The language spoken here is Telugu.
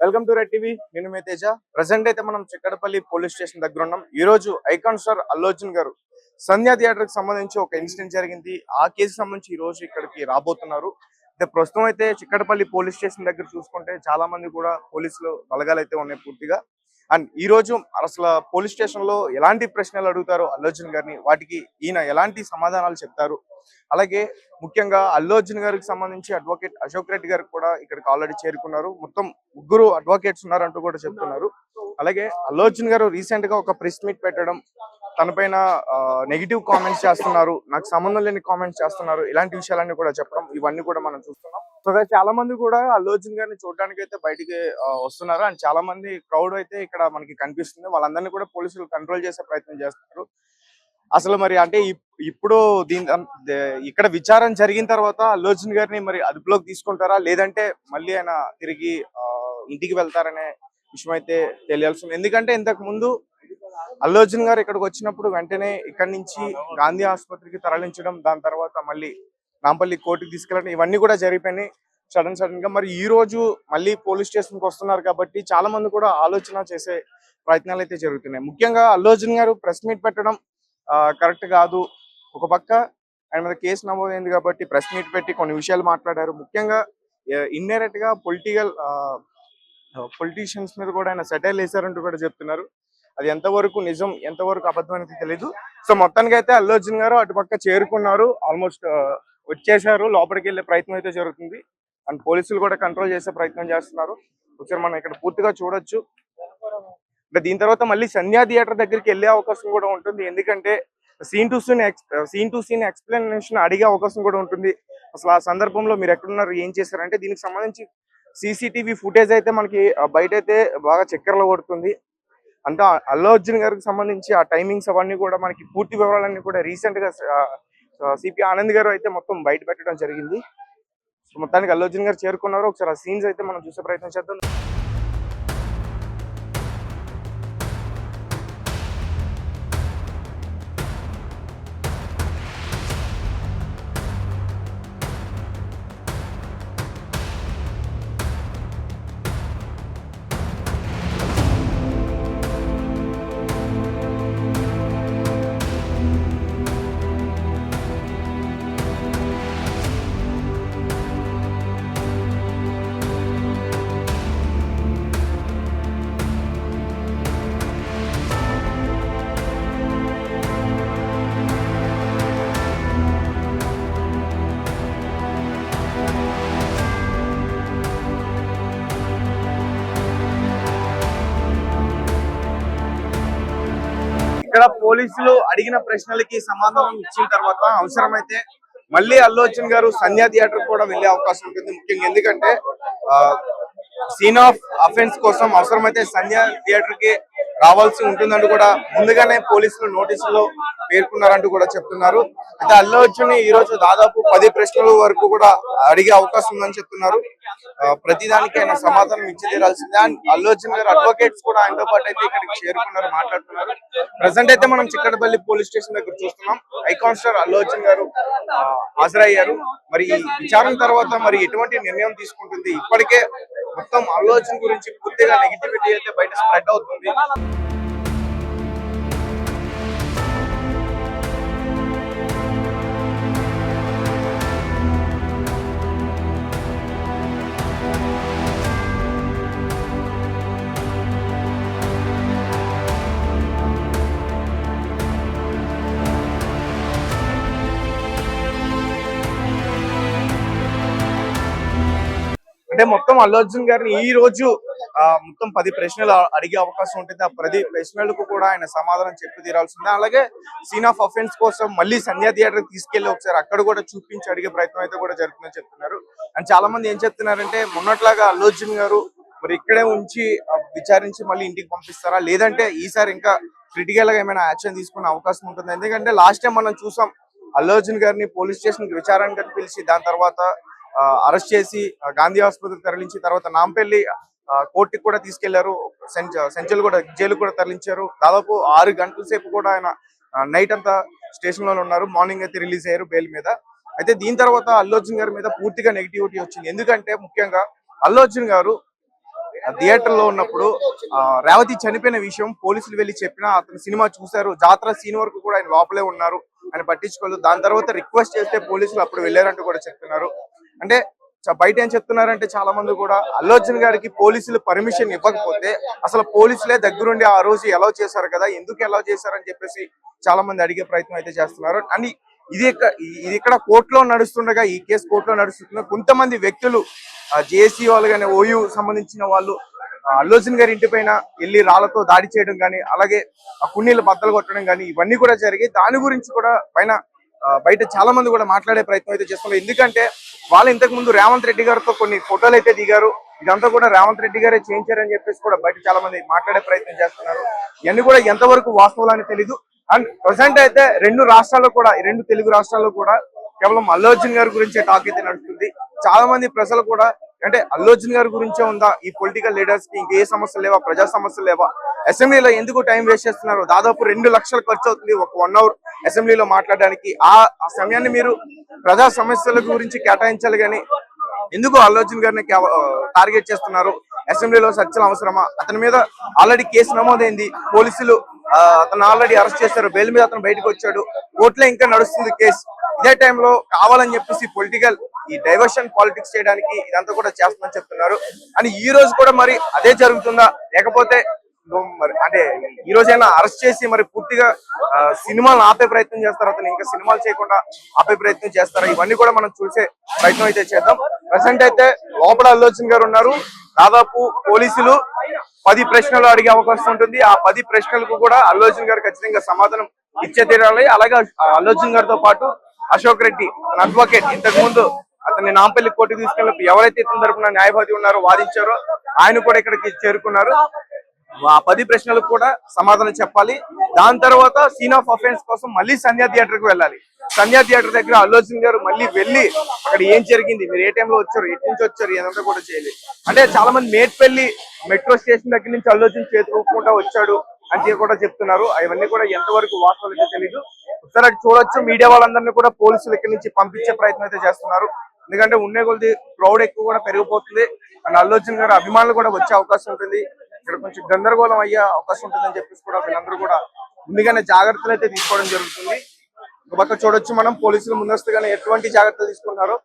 Welcome to red TV. నేను మీ తేజ. ప్రెసెంట్ అయితే మనం చిక్కడపల్లి పోలీస్ స్టేషన్ దగ్గర ఉన్నాం. ఈ రోజు ఐకాన్ స్టార్ అల్లు అర్జున్ గారు సంధ్యా థియేటర్ కి సంబంధించి ఒక ఇన్సిడెంట్ జరిగింది. ఆ కేసు సంబంధించి ఈ రోజు ఇక్కడికి రాబోతున్నారు. అయితే ప్రస్తుతం అయితే చిక్కడపల్లి పోలీస్ స్టేషన్ దగ్గర చూసుకుంటే చాలా మంది కూడా పోలీసులు బలగాలు అయితే ఉన్నాయి పూర్తిగా. అండ్ ఈ రోజు అసలు పోలీస్ స్టేషన్ లో ఎలాంటి ప్రశ్నలు అడుగుతారు అల్లు అర్జున్ గారిని, వాటికి ఈయన ఎలాంటి సమాధానాలు చెప్తారు, అలాగే ముఖ్యంగా అల్లు అర్జున్ గారికి సంబంధించి అడ్వకేట్ అశోక్ రెడ్డి గారికి కూడా ఇక్కడికి ఆల్రెడీ చేరుకున్నారు. మొత్తం ముగ్గురు అడ్వకేట్స్ ఉన్నారంటూ కూడా చెప్తున్నారు. అలాగే అల్లు అర్జున్ గారు రీసెంట్ గా ఒక ప్రెస్ మీట్ పెట్టడం, తన పైన నెగిటివ్ కామెంట్స్ చేస్తున్నారు, నాకు సంబంధం లేని కామెంట్స్ చేస్తున్నారు, ఇలాంటి విషయాలన్నీ కూడా చెప్పడం, ఇవన్నీ కూడా మనం చూస్తున్నాం. సో చాలా మంది కూడా అల్లు అర్జున్ గారిని చూడడానికి అయితే బయటికి వస్తున్నారు. అండ్ చాలా మంది క్రౌడ్ అయితే ఇక్కడ మనకి కనిపిస్తుంది. వాళ్ళందరినీ కూడా పోలీసులు కంట్రోల్ చేసే ప్రయత్నం చేస్తున్నారు. అసలు మరి అంటే ఇప్పుడు ఇక్కడ విచారణ జరిగిన తర్వాత అల్లు అర్జున్ గారిని మరి అదుపులోకి తీసుకుంటారా, లేదంటే మళ్ళీ ఆయన తిరిగి ఇంటికి వెళ్తారనే విషయం అయితే తెలియాల్సింది. ఎందుకంటే ఇంతకు ముందు అల్లు అర్జున్ గారు ఇక్కడికి వచ్చినప్పుడు వెంటనే ఇక్కడి నుంచి గాంధీ ఆసుపత్రికి తరలించడం, దాని తర్వాత మళ్ళీ నాంపల్లి కోర్టుకి తీసుకెళ్ళడం, ఇవన్నీ కూడా జరిగిపోయినాయి సడన్ గా. మరి ఈ రోజు మళ్ళీ పోలీస్ స్టేషన్ కి వస్తున్నారు కాబట్టి చాలా మంది కూడా ఆలోచన చేసే ప్రయత్నాలు అయితే జరుగుతున్నాయి. ముఖ్యంగా అల్లు అర్జున్ గారు ప్రెస్ మీట్ పెట్టడం కరెక్ట్ కాదు. ఒక పక్క ఆయన మీద కేసు నమోదైంది కాబట్టి ప్రెస్ మీట్ పెట్టి కొన్ని విషయాలు మాట్లాడారు. ముఖ్యంగా ఇండైరెక్ట్ గా పొలిటీషియన్స్ మీద కూడా ఆయన సెటైల్ వేశారంటూ కూడా చెప్తున్నారు. అది ఎంతవరకు నిజం, ఎంతవరకు అబద్ధం అనేది తెలియదు. సో మొత్తానికి అయితే అల్లు అర్జున్ గారు అటుపక్క చేరుకున్నారు, ఆల్మోస్ట్ వచ్చేసారు. లోపలికి వెళ్ళే ప్రయత్నం అయితే జరుగుతుంది. అండ్ పోలీసులు కూడా కంట్రోల్ చేసే ప్రయత్నం చేస్తున్నారు. ఒకసారి మనం ఇక్కడ పూర్తిగా చూడొచ్చు. అంటే దీని తర్వాత మళ్ళీ సంధ్యా థియేటర్ దగ్గరికి వెళ్ళే అవకాశం కూడా ఉంటుంది. ఎందుకంటే సీన్ టు సీన్ ఎక్స్ప్లెనేషన్ అడిగే అవకాశం కూడా ఉంటుంది. అసలు ఆ సందర్భంలో మీరు ఎక్కడున్నారు, ఏం చేశారంటే దీనికి సంబంధించి సీసీటీవీ ఫుటేజ్ అయితే మనకి బయట అయితే బాగా చక్కెరలో కొడుతుంది. అంటే అల్లు అర్జున్ గారికి సంబంధించి ఆ టైమింగ్స్ అవన్నీ కూడా మనకి పూర్తి వివరాలన్నీ కూడా రీసెంట్ గా సిపి ఆనంద్ గారు అయితే మొత్తం బయట పెట్టడం జరిగింది. సో మొత్తానికి అల్లు అర్జున్ గారు చేరుకున్నారు. ఒకసారి ఆ సీన్స్ అయితే మనం చూసే ప్రయత్నం చేద్దాం. ఇక్కడ పోలీసులు అడిగిన ప్రశ్నలకి సమాధానం ఇచ్చిన తర్వాత అవసరమైతే మళ్ళీ అల్లు అర్జున్ గారు సంధ్యా థియేటర్ కూడా వెళ్లే అవకాశం ఉంటుంది. ముఖ్యంగా ఎందుకంటే సీన్ ఆఫ్ అఫెన్స్ కోసం అవసరమైతే సంధ్యా థియేటర్ కి రావాల్సి ఉంటుందంటూ కూడా ముందుగానే పోలీసులు నోటీసులో పేర్కొన్నారంటూ కూడా చెప్తున్నారు. అయితే అల్లు అర్జున్ ఈ రోజు దాదాపు 10 ప్రశ్నల వరకు కూడా అడిగే అవకాశం ఉందని చెప్తున్నారు. ప్రతిదానికి ఆయన సమాధానం ఇచ్చి తీరాల్సిందే. అండ్ అల్లు అర్జున్ గారు అడ్వకేట్స్ కూడా ఆయనతో పాటు అయితే ఇక్కడికి చేరుకున్నారు, మాట్లాడుతున్నారు. ప్రెసెంట్ అయితే మనం చిక్కడపల్లి పోలీస్ స్టేషన్ దగ్గర చూస్తున్నాం. ఐకాన్ స్టార్ అల్లు అర్జున్ గారు హాజరయ్యారు. మరి ఈ విచారణ తర్వాత మరి ఎటువంటి నిర్ణయం తీసుకుంటుంది, ఇప్పటికే మొత్తం అల్లు అర్జున్ గురించి పూర్తిగా నెగిటివిటీ అయితే బయట స్ప్రెడ్ అవుతుంది. అంటే మొత్తం అల్లు అర్జున్ గారిని ఈ రోజు మొత్తం 10 ప్రశ్నలు అడిగే అవకాశం ఉంటుంది. ఆ 10 ప్రశ్నలకు కూడా ఆయన సమాధానం చెప్పి తీరాల్సిందే. అలాగే సీన్ ఆఫ్ అఫెన్స్ కోసం మళ్ళీ సంధ్యా థియేటర్ తీసుకెళ్లి ఒకసారి అక్కడ కూడా చూపించి అడిగే ప్రయత్నం అయితే కూడా జరుగుతుందని చెప్తున్నారు. అండ్ చాలా మంది ఏం చెప్తున్నారంటే మొన్నట్లాగా అల్లు అర్జున్ గారు మరి ఇక్కడే ఉంచి విచారించి మళ్ళీ ఇంటికి పంపిస్తారా, లేదంటే ఈసారి ఇంకా క్రిటికల్ గా ఏమైనా యాక్షన్ తీసుకునే అవకాశం ఉంటుంది. ఎందుకంటే లాస్ట్ టైం మనం చూసాం అల్లు అర్జున్ గారిని పోలీస్ స్టేషన్ కి విచారణకు పిలిచి దాని తర్వాత అరెస్ట్ చేసి గాంధీ ఆసుపత్రికి తరలించి తర్వాత నాంపల్లి కోర్టుకి కూడా తీసుకెళ్లారు. సెంచల్ కూడా జైలు కూడా తరలించారు. దాదాపు 6 గంటల సేపు కూడా ఆయన నైట్ అంతా స్టేషన్ లోనే ఉన్నారు. మార్నింగ్ అయితే రిలీజ్ అయ్యారు బెయిల్ మీద. అయితే దీని తర్వాత అల్లు అర్జున్ గారి మీద పూర్తిగా నెగిటివిటీ వచ్చింది. ఎందుకంటే ముఖ్యంగా అల్లు అర్జున్ గారు థియేటర్ లో ఉన్నప్పుడు రేవతి చనిపోయిన విషయం పోలీసులు వెళ్ళి చెప్పినా అతను సినిమా చూశారు, జాతర సీన్ వరకు కూడా ఆయన లోపలే ఉన్నారు, ఆయన పట్టించుకోలేదు. దాని తర్వాత రిక్వెస్ట్ చేస్తే పోలీసులు అప్పుడు వెళ్ళారంటూ కూడా చెప్తున్నారు. అంటే బయట ఏం చెప్తున్నారంటే చాలా మంది కూడా అల్లు అర్జున్ గారికి పోలీసులు పర్మిషన్ ఇవ్వకపోతే అసలు పోలీసులే దగ్గరుండి ఆ రోజు ఎలా చేశారు కదా, ఎందుకు ఎలా చేశారని చెప్పేసి చాలా మంది అడిగే ప్రయత్నం అయితే చేస్తున్నారు. అని ఇది ఇక్కడ కోర్టులో నడుస్తుండగా, ఈ కేసు కోర్టులో నడుస్తుండగా కొంతమంది వ్యక్తులు జేఏసీ వాళ్ళు కానీ, ఓయూ సంబంధించిన వాళ్ళు అల్లు అర్జున్ గారి ఇంటి పైన వెళ్ళి రాళ్లతో దాడి చేయడం కానీ, అలాగే కుండీలు బద్దలు కొట్టడం కానీ ఇవన్నీ కూడా జరిగి దాని గురించి కూడా బయట చాలా మంది కూడా మాట్లాడే ప్రయత్నం అయితే చేస్తున్నారు. ఎందుకంటే వాళ్ళు ఇంతకు ముందు రేవంత్ రెడ్డి గారితో కొన్ని ఫోటోలు అయితే దిగారు, ఇదంతా కూడా రేవంత్ రెడ్డి గారే చేయించారని చెప్పేసి కూడా బయట చాలా మంది మాట్లాడే ప్రయత్నం చేస్తున్నారు. ఇవన్నీ కూడా ఎంతవరకు వాస్తవాలు అని తెలీదు. అండ్ ప్రజెంట్ అయితే రెండు తెలుగు రాష్ట్రాల్లో కూడా కేవలం అల్లు అర్జున్ గారి గురించే టాక్ అయితే నడుస్తుంది. చాలా మంది ప్రజలు కూడా అంటే అల్లు అర్జున్ గారి గురించే ఉందా, ఈ పొలిటికల్ లీడర్స్ కి ఇంకే సమస్యలు లేవా, ప్రజా సమస్యలు లేవా, అసెంబ్లీలో ఎందుకు టైం వేస్ట్ చేస్తున్నారు, దాదాపు 2 లక్షలు ఖర్చు అవుతుంది ఒక 1 అవర్ అసెంబ్లీలో మాట్లాడడానికి. ఆ సమయాన్ని మీరు ప్రజా సమస్యల గురించి కేటాయించాలి కానీ ఎందుకు అల్లు అర్జున్ గారిని టార్గెట్ చేస్తున్నారు, అసెంబ్లీలో చర్చలు అవసరమా, అతని మీద ఆల్రెడీ కేసు నమోదైంది, పోలీసులు అతను ఆల్రెడీ అరెస్ట్ చేశారు, బెయిల్ మీద అతను బయటకు వచ్చాడు, కోర్టులో ఇంకా నడుస్తుంది కేసు. ఇదే టైంలో కావాలని చెప్పేసి ఈ డైవర్షన్ పాలిటిక్స్ చేయడానికి ఇదంతా కూడా చేస్తుందని చెప్తున్నారు. అని ఈ రోజు కూడా మరి అదే జరుగుతుందా, లేకపోతే మరి అంటే ఈ రోజైనా అరెస్ట్ చేసి మరి పూర్తిగా సినిమాలు ఆపే ప్రయత్నం చేస్తారు, అతను ఇంకా సినిమాలు చేయకుండా ఆపే ప్రయత్నం చేస్తారా, ఇవన్నీ కూడా మనం చూసే ప్రయత్నం అయితే చేద్దాం. ప్రెసెంట్ అయితే లోపల అల్లు అర్జున్ గారు ఉన్నారు. దాదాపు పోలీసులు 10 ప్రశ్నలు అడిగే అవకాశం ఉంటుంది. ఆ 10 ప్రశ్నలకు కూడా అల్లు అర్జున్ గారు ఖచ్చితంగా సమాధానం ఇచ్చే తీరాలి. అలాగే అల్లు అర్జున్ గారితో పాటు అశోక్ రెడ్డి అడ్వకేట్, ఇంతకు ముందు అతన్ని నాంపల్లి కోర్టు తీసుకెళ్ళినప్పుడు ఎవరైతే ఇతని తరపున న్యాయవాది ఉన్నారో వాదించారో ఆయన కూడా ఇక్కడికి చేరుకున్నారు. ఆ 10 ప్రశ్నలకు కూడా సమాధానం చెప్పాలి. దాని తర్వాత సీన్ ఆఫ్ అఫెన్స్ కోసం మళ్ళీ సంధ్యా థియేటర్ కు వెళ్ళాలి. సంధ్యా థియేటర్ దగ్గర అల్లు అర్జున్ గారు మళ్ళీ వెళ్ళి అక్కడ ఏం జరిగింది, మీరు ఏ టైంలో వచ్చారు, ఎటు నుంచి వచ్చారు, ఏదంతా కూడా చేయాలి. అంటే చాలా మంది మేట్పల్లి మెట్రో స్టేషన్ దగ్గర నుంచి అల్లు అర్జున్ చేతి ఊపుకుంటా వచ్చాడు అని కూడా చెప్తున్నారు. అవన్నీ కూడా ఎంతవరకు వాస్తవాలు తెలీదు. ఒకసారి అది చూడొచ్చు. మీడియా వాళ్ళందరినీ కూడా పోలీసులు ఇక్కడి నుంచి పంపించే ప్రయత్నం అయితే చేస్తున్నారు. ఎందుకంటే ఉండే కొద్ది క్రౌడ్ ఎక్కువ కూడా పెరిగిపోతుంది అండ్ అల్లు అర్జున్ గారు అభిమానులు కూడా వచ్చే అవకాశం ఉంటుంది. ఇక్కడ కొంచెం గందరగోళం అయ్యే అవకాశం ఉంటుందని చెప్పేసి కూడా వీళ్ళందరూ కూడా ముందుగానే జాగ్రత్తలు అయితే తీసుకోవడం జరుగుతుంది. ఒక పక్క చూడొచ్చు మనం పోలీసులు ముందస్తుగానే ఎటువంటి జాగ్రత్తలు తీసుకున్నారో.